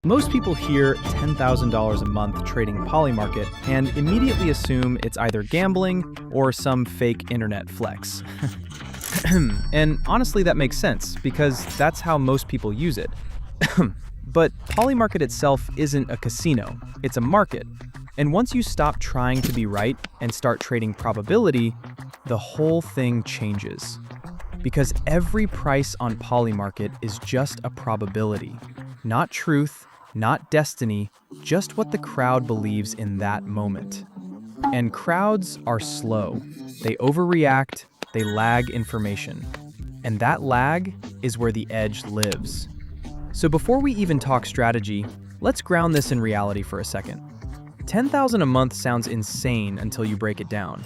Most people hear $10,000 a month trading PolyMarket and immediately assume it's either gambling or some fake internet flex. And honestly, that makes sense because that's how most people use it. But PolyMarket itself isn't a casino, it's a market. And once you stop trying to be right and start trading probability, the whole thing changes. Because every price on PolyMarket is just a probability, not truth, not destiny, just what the crowd believes in that moment. And crowds are slow. They overreact, they lag information. And that lag is where the edge lives. So before we even talk strategy, let's ground this in reality for a second. $10,000 a month sounds insane until you break it down.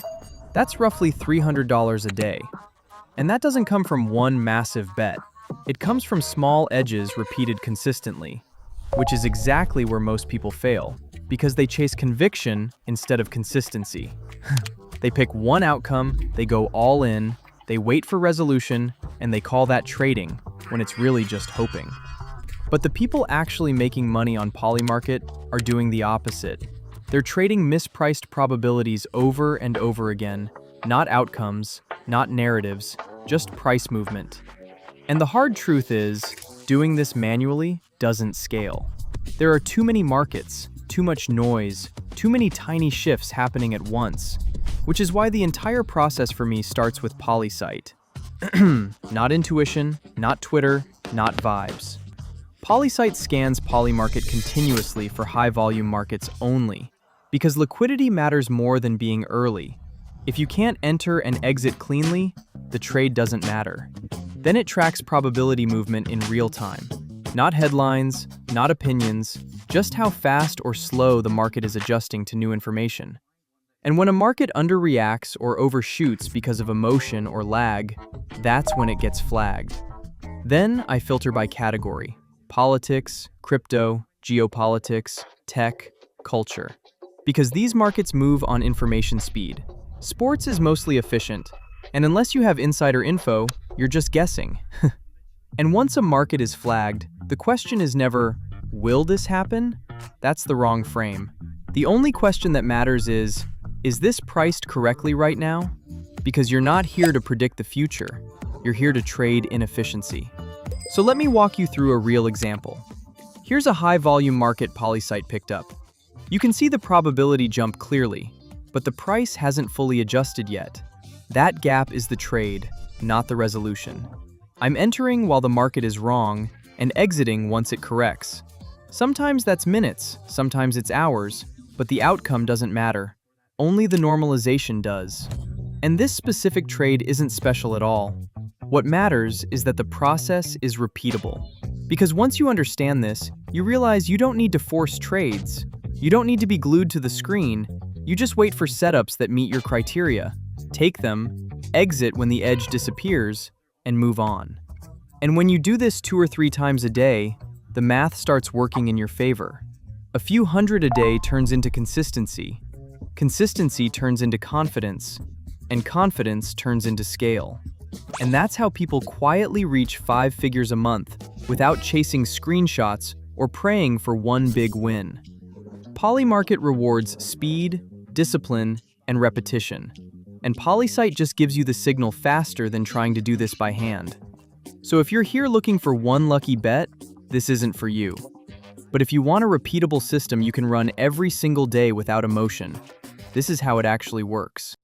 That's roughly $300 a day. And that doesn't come from one massive bet. It comes from small edges repeated consistently, which is exactly where most people fail, because they chase conviction instead of consistency. They pick one outcome, they go all in, they wait for resolution, and they call that trading, when it's really just hoping. But the people actually making money on PolyMarket are doing the opposite. They're trading mispriced probabilities over and over again, not outcomes, not narratives, just price movement. And the hard truth is, doing this manually doesn't scale. There are too many markets, too much noise, too many tiny shifts happening at once, which is why the entire process for me starts with PolySight. Not intuition, not Twitter, not vibes. PolySight scans PolyMarket continuously for high-volume markets only, because liquidity matters more than being early. If you can't enter and exit cleanly, the trade doesn't matter. Then it tracks probability movement in real time. Not headlines, not opinions, just how fast or slow the market is adjusting to new information. And when a market underreacts or overshoots because of emotion or lag, that's when it gets flagged. Then I filter by category: politics, crypto, geopolitics, tech, culture. Because these markets move on information speed. Sports is mostly efficient, and unless you have insider info, you're just guessing. And once a market is flagged, the question is never, will this happen? That's the wrong frame. The only question that matters is this priced correctly right now? Because you're not here to predict the future. You're here to trade inefficiency. So let me walk you through a real example. Here's a high-volume market PolySight picked up. You can see the probability jump clearly, but the price hasn't fully adjusted yet. That gap is the trade, not the resolution. I'm entering while the market is wrong and exiting once it corrects. Sometimes that's minutes, sometimes it's hours, but the outcome doesn't matter. Only the normalization does. And this specific trade isn't special at all. What matters is that the process is repeatable. Because once you understand this, you realize you don't need to force trades. You don't need to be glued to the screen. You just wait for setups that meet your criteria, take them, exit when the edge disappears, and move on. And when you do this 2 or 3 times a day, the math starts working in your favor. A few hundred a day turns into consistency. Consistency turns into confidence, and confidence turns into scale. And that's how people quietly reach 5 figures a month without chasing screenshots or praying for one big win. PolyMarket rewards speed, discipline, and repetition. And PolySight just gives you the signal faster than trying to do this by hand. So if you're here looking for one lucky bet, this isn't for you. But if you want a repeatable system you can run every single day without emotion, this is how it actually works.